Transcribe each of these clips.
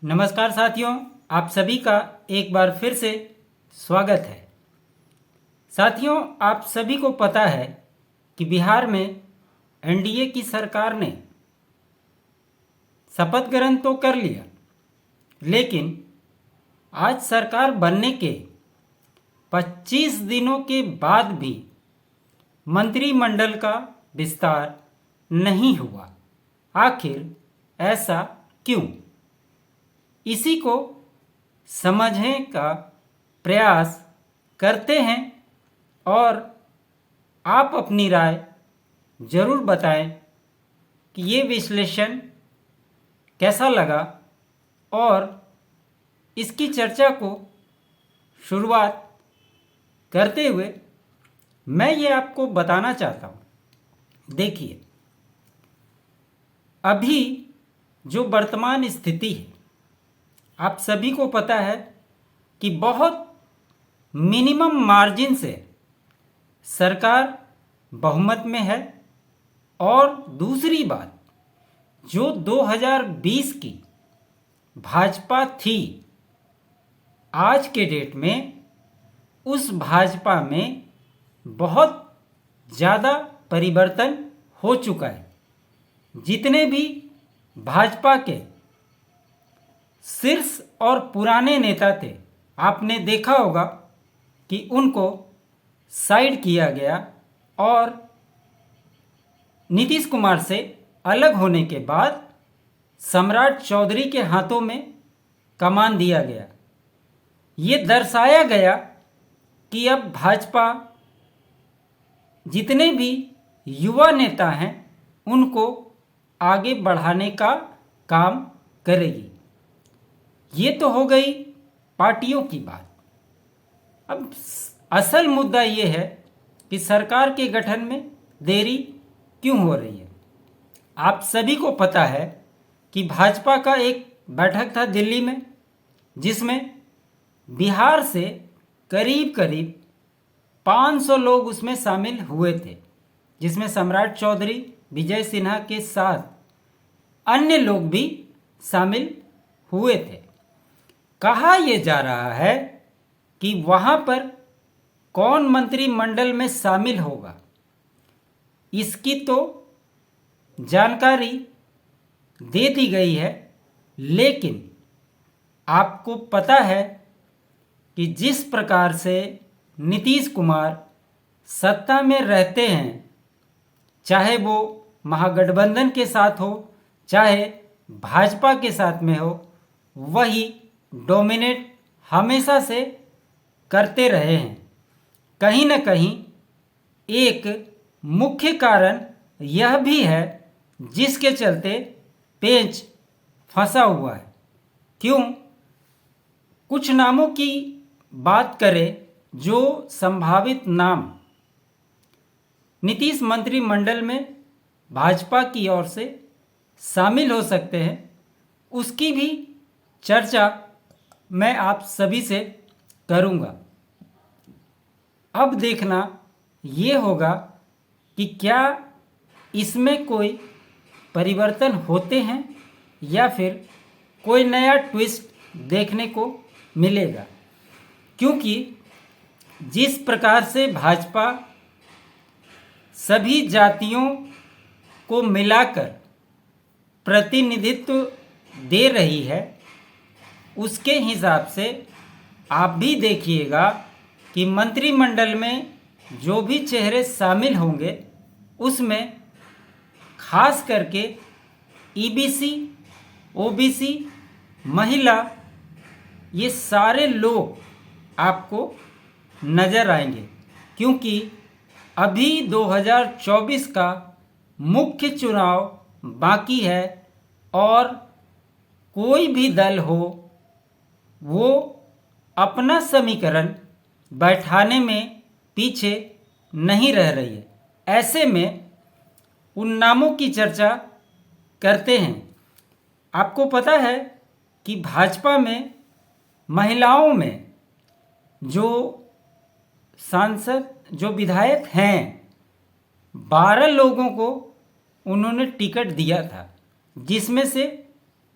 नमस्कार साथियों, आप सभी का एक बार फिर से स्वागत है। साथियों, आप सभी को पता है कि बिहार में एनडीए की सरकार ने शपथ ग्रहण तो कर लिया, लेकिन आज सरकार बनने के 25 दिनों के बाद भी मंत्रिमंडल का विस्तार नहीं हुआ। आखिर ऐसा क्यों? इसी को समझने का प्रयास करते हैं और आप अपनी राय जरूर बताएं कि ये विश्लेषण कैसा लगा। और इसकी चर्चा को शुरुआत करते हुए मैं ये आपको बताना चाहता हूँ। देखिए, अभी जो वर्तमान स्थिति है, आप सभी को पता है कि बहुत मिनिमम मार्जिन से सरकार बहुमत में है। और दूसरी बात, जो 2020 की भाजपा थी, आज के डेट में उस भाजपा में बहुत ज़्यादा परिवर्तन हो चुका है। जितने भी भाजपा के शीर्ष और पुराने नेता थे, आपने देखा होगा कि उनको साइड किया गया और नीतीश कुमार से अलग होने के बाद सम्राट चौधरी के हाथों में कमान दिया गया। ये दर्शाया गया कि अब भाजपा जितने भी युवा नेता हैं उनको आगे बढ़ाने का काम करेगी। ये तो हो गई पार्टियों की बात। अब असल मुद्दा ये है कि सरकार के गठन में देरी क्यों हो रही है। आप सभी को पता है कि भाजपा का एक बैठक था दिल्ली में, जिसमें बिहार से करीब करीब 500 लोग उसमें शामिल हुए थे, जिसमें सम्राट चौधरी, विजय सिन्हा के साथ अन्य लोग भी शामिल हुए थे। कहा यह जा रहा है कि वहां पर कौन मंत्रिमंडल में शामिल होगा, इसकी तो जानकारी दे दी गई है। लेकिन आपको पता है कि जिस प्रकार से नीतीश कुमार सत्ता में रहते हैं, चाहे वो महागठबंधन के साथ हो चाहे भाजपा के साथ में हो, वही डोमिनेट हमेशा से करते रहे हैं। कहीं न कहीं एक मुख्य कारण यह भी है जिसके चलते पेंच फंसा हुआ है। क्यों? कुछ नामों की बात करें जो संभावित नाम नीतीश मंत्रिमंडल में भाजपा की ओर से शामिल हो सकते हैं, उसकी भी चर्चा मैं आप सभी से करूंगा। अब देखना ये होगा कि क्या इसमें कोई परिवर्तन होते हैं या फिर कोई नया ट्विस्ट देखने को मिलेगा। क्योंकि जिस प्रकार से भाजपा सभी जातियों को मिलाकर प्रतिनिधित्व दे रही है, उसके हिसाब से आप भी देखिएगा कि मंत्रिमंडल में जो भी चेहरे शामिल होंगे उसमें खास करके ईबीसी, ओबीसी, महिला, ये सारे लोग आपको नज़र आएंगे। क्योंकि अभी 2024 का मुख्य चुनाव बाकी है और कोई भी दल हो वो अपना समीकरण बैठाने में पीछे नहीं रह रही है। ऐसे में उन नामों की चर्चा करते हैं। आपको पता है कि भाजपा में महिलाओं में जो सांसद, जो विधायक हैं, 12 लोगों को उन्होंने टिकट दिया था, जिसमें से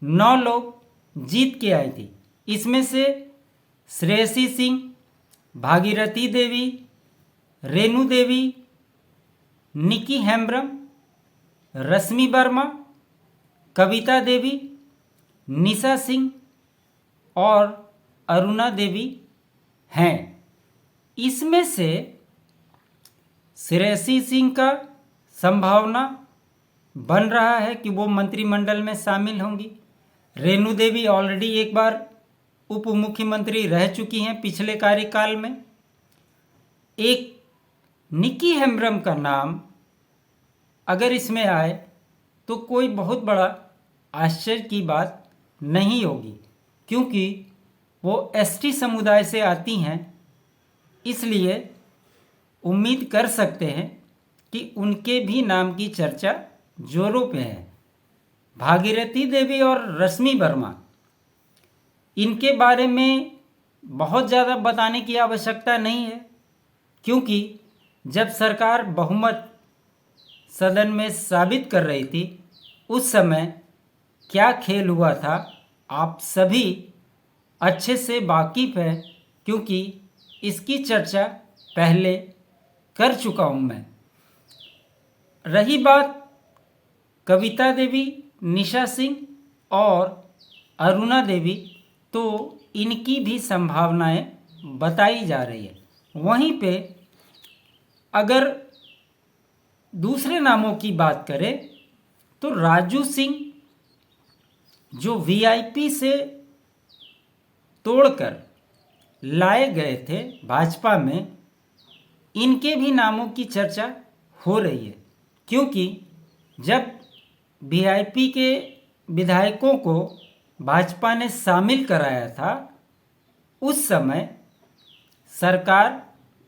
9 लोग जीत के आई थी। इसमें से श्रेयसी सिंह, भागीरथी देवी, रेणु देवी, निकी हेम्ब्रम, रश्मि वर्मा, कविता देवी, निशा सिंह और अरुणा देवी हैं। इसमें से श्रेयसी सिंह का संभावना बन रहा है कि वो मंत्रिमंडल में शामिल होंगी। रेणु देवी ऑलरेडी एक बार उप मुख्यमंत्री रह चुकी हैं पिछले कार्यकाल में। एक निकी हेम्ब्रम का नाम अगर इसमें आए तो कोई बहुत बड़ा आश्चर्य की बात नहीं होगी, क्योंकि वो एसटी समुदाय से आती हैं। इसलिए उम्मीद कर सकते हैं कि उनके भी नाम की चर्चा जोरों पे है। भागीरथी देवी और रश्मि वर्मा, इनके बारे में बहुत ज़्यादा बताने की आवश्यकता नहीं है, क्योंकि जब सरकार बहुमत सदन में साबित कर रही थी उस समय क्या खेल हुआ था आप सभी अच्छे से वाकिफ हैं, क्योंकि इसकी चर्चा पहले कर चुका हूँ मैं। रही बात कविता देवी, निशा सिंह और अरुणा देवी, तो इनकी भी संभावनाएं बताई जा रही है। वहीं पे अगर दूसरे नामों की बात करें तो राजू सिंह, जो वीआईपी से तोड़कर लाए गए थे भाजपा में, इनके भी नामों की चर्चा हो रही है, क्योंकि जब वीआईपी के विधायकों को भाजपा ने शामिल कराया था उस समय सरकार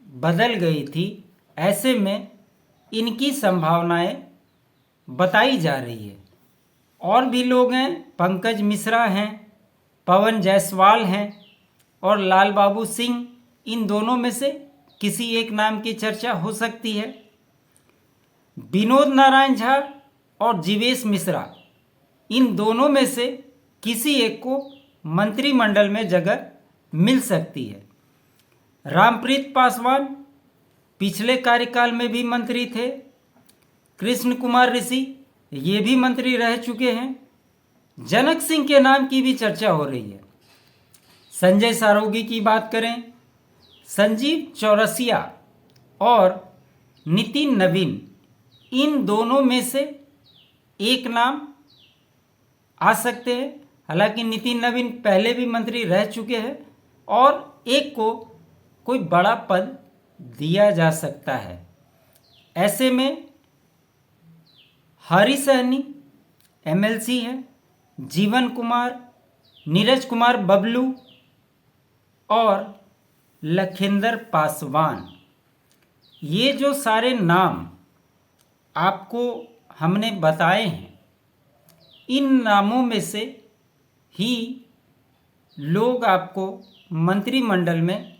बदल गई थी। ऐसे में इनकी संभावनाएं बताई जा रही है। और भी लोग हैं, पंकज मिश्रा हैं, पवन जायसवाल हैं और लाल बाबू सिंह। इन दोनों में से किसी एक नाम की चर्चा हो सकती है। विनोद नारायण झा और जीवेश मिश्रा, इन दोनों में से किसी एक को मंत्रिमंडल में जगह मिल सकती है। रामप्रीत पासवान पिछले कार्यकाल में भी मंत्री थे। कृष्ण कुमार ऋषि, ये भी मंत्री रह चुके हैं। जनक सिंह के नाम की भी चर्चा हो रही है। संजय सारोगी की बात करें, संजीव चौरसिया और नितिन नवीन, इन दोनों में से एक नाम आ सकते हैं। हालांकि नितिन नवीन पहले भी मंत्री रह चुके हैं और एक को कोई बड़ा पद दिया जा सकता है। ऐसे में हरी सहनी एमएलसी हैं, जीवन कुमार, नीरज कुमार बबलू और लखिंदर पासवान, ये जो सारे नाम आपको हमने बताए हैं, इन नामों में से ही लोग आपको मंत्रिमंडल में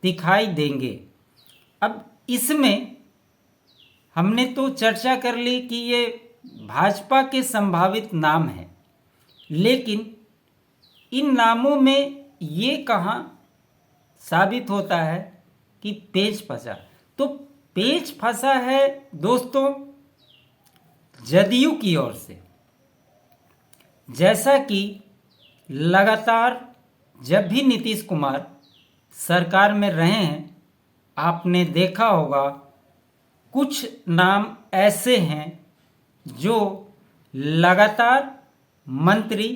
दिखाई देंगे। अब इसमें हमने तो चर्चा कर ली कि ये भाजपा के संभावित नाम हैं, लेकिन इन नामों में ये कहाँ साबित होता है कि पेच फंसा। तो पेच फंसा है दोस्तों जदयू की ओर से। जैसा कि लगातार जब भी नीतीश कुमार सरकार में रहे हैं, आपने देखा होगा कुछ नाम ऐसे हैं जो लगातार मंत्री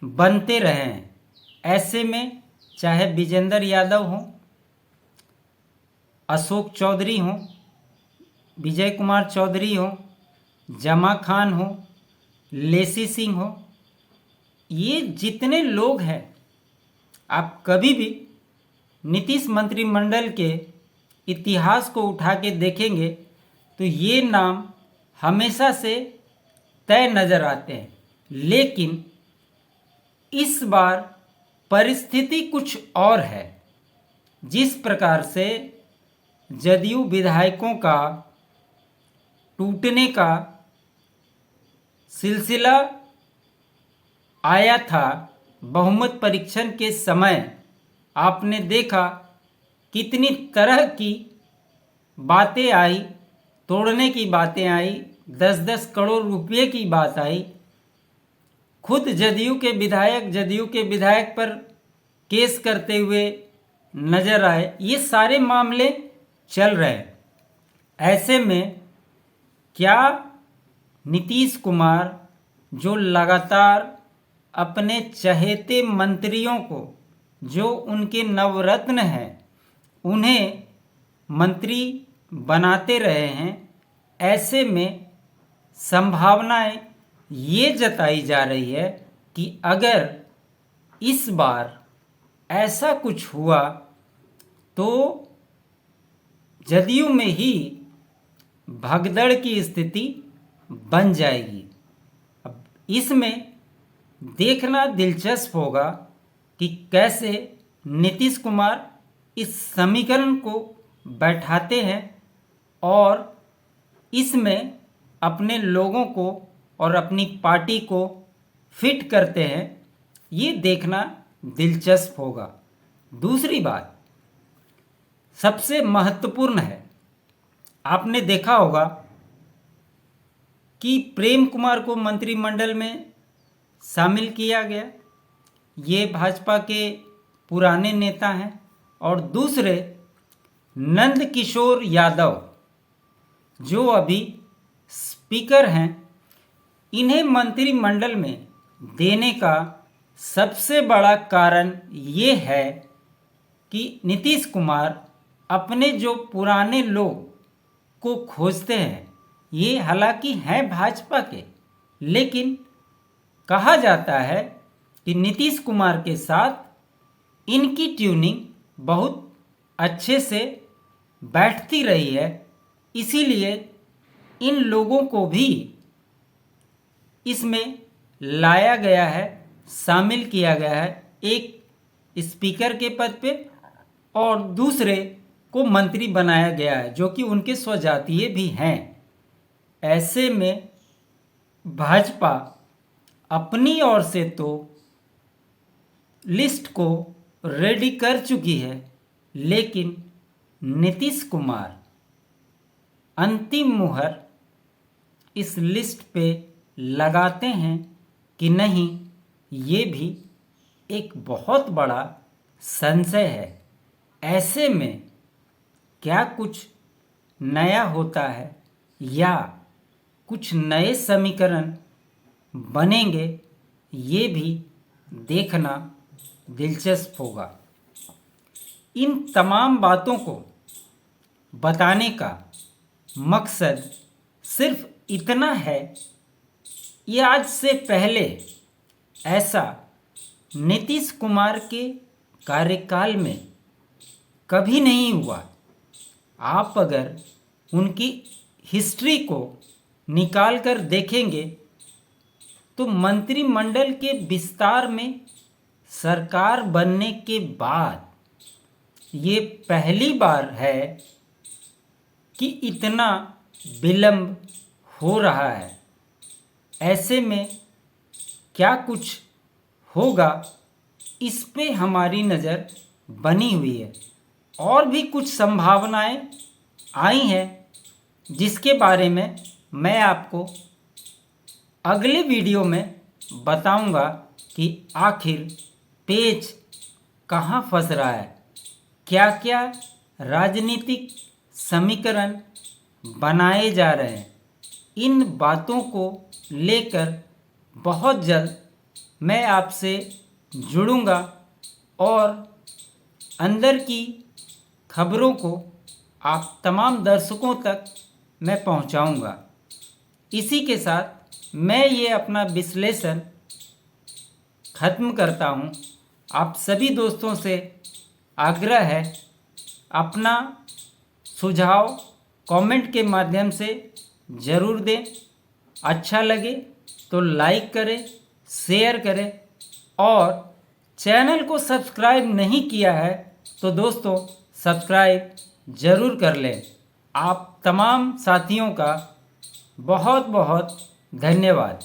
बनते रहे हैं। ऐसे में चाहे विजेंद्र यादव हों, अशोक चौधरी हों, विजय कुमार चौधरी हों, जमा खान हो, लेसी सिंह हो, ये जितने लोग हैं, आप कभी भी नीतीश मंत्रिमंडल के इतिहास को उठा के देखेंगे तो ये नाम हमेशा से तय नज़र आते हैं। लेकिन इस बार परिस्थिति कुछ और है। जिस प्रकार से जदयू विधायकों का टूटने का सिलसिला आया था, बहुमत परीक्षण के समय आपने देखा कितनी तरह की बातें आई, तोड़ने की बातें आई, 10-10 करोड़ रुपए की बात आई। खुद जदयू के विधायक पर केस करते हुए नजर आए। ये सारे मामले चल रहे हैं। ऐसे में क्या नीतीश कुमार जो लगातार अपने चहेते मंत्रियों को, जो उनके नवरत्न हैं, उन्हें मंत्री बनाते रहे हैं, ऐसे में संभावनाएं ये जताई जा रही है कि अगर इस बार ऐसा कुछ हुआ तो जदयू में ही भगदड़ की स्थिति बन जाएगी। अब इसमें देखना दिलचस्प होगा कि कैसे नीतीश कुमार इस समीकरण को बैठाते हैं और इसमें अपने लोगों को और अपनी पार्टी को फिट करते हैं। ये देखना दिलचस्प होगा। दूसरी बात सबसे महत्वपूर्ण है, आपने देखा होगा कि प्रेम कुमार को मंत्रिमंडल में शामिल किया गया। ये भाजपा के पुराने नेता हैं। और दूसरे नंद किशोर यादव जो अभी स्पीकर हैं, इन्हें मंत्रिमंडल में देने का सबसे बड़ा कारण ये है कि नीतीश कुमार अपने जो पुराने लोग को खोजते हैं। ये हालांकि हैं भाजपा के, लेकिन कहा जाता है कि नीतीश कुमार के साथ इनकी ट्यूनिंग बहुत अच्छे से बैठती रही है। इसीलिए इन लोगों को भी इसमें लाया गया है, शामिल किया गया है, एक स्पीकर के पद पे और दूसरे को मंत्री बनाया गया है जो कि उनके स्वजातीय भी हैं। ऐसे में भाजपा अपनी ओर से तो लिस्ट को रेडी कर चुकी है, लेकिन नीतीश कुमार अंतिम मुहर इस लिस्ट पे लगाते हैं कि नहीं, ये भी एक बहुत बड़ा संशय है। ऐसे में क्या कुछ नया होता है या कुछ नए समीकरण बनेंगे, ये भी देखना दिलचस्प होगा। इन तमाम बातों को बताने का मकसद सिर्फ इतना है, ये आज से पहले ऐसा नीतीश कुमार के कार्यकाल में कभी नहीं हुआ। आप अगर उनकी हिस्ट्री को निकाल कर देखेंगे तो मंत्रिमंडल के विस्तार में सरकार बनने के बाद ये पहली बार है कि इतना विलंब हो रहा है। ऐसे में क्या कुछ होगा, इस पे हमारी नज़र बनी हुई है। और भी कुछ संभावनाएं आई हैं जिसके बारे में मैं आपको अगले वीडियो में बताऊंगा कि आखिर पेच कहाँ फंस रहा है, क्या क्या राजनीतिक समीकरण बनाए जा रहे हैं। इन बातों को लेकर बहुत जल्द मैं आपसे जुड़ूंगा और अंदर की खबरों को आप तमाम दर्शकों तक मैं पहुंचाऊंगा। इसी के साथ मैं ये अपना विश्लेषण ख़त्म करता हूं। आप सभी दोस्तों से आग्रह है, अपना सुझाव कमेंट के माध्यम से ज़रूर दें। अच्छा लगे तो लाइक करें, शेयर करें और चैनल को सब्सक्राइब नहीं किया है तो दोस्तों सब्सक्राइब ज़रूर कर लें। आप तमाम साथियों का बहुत बहुत धन्यवाद।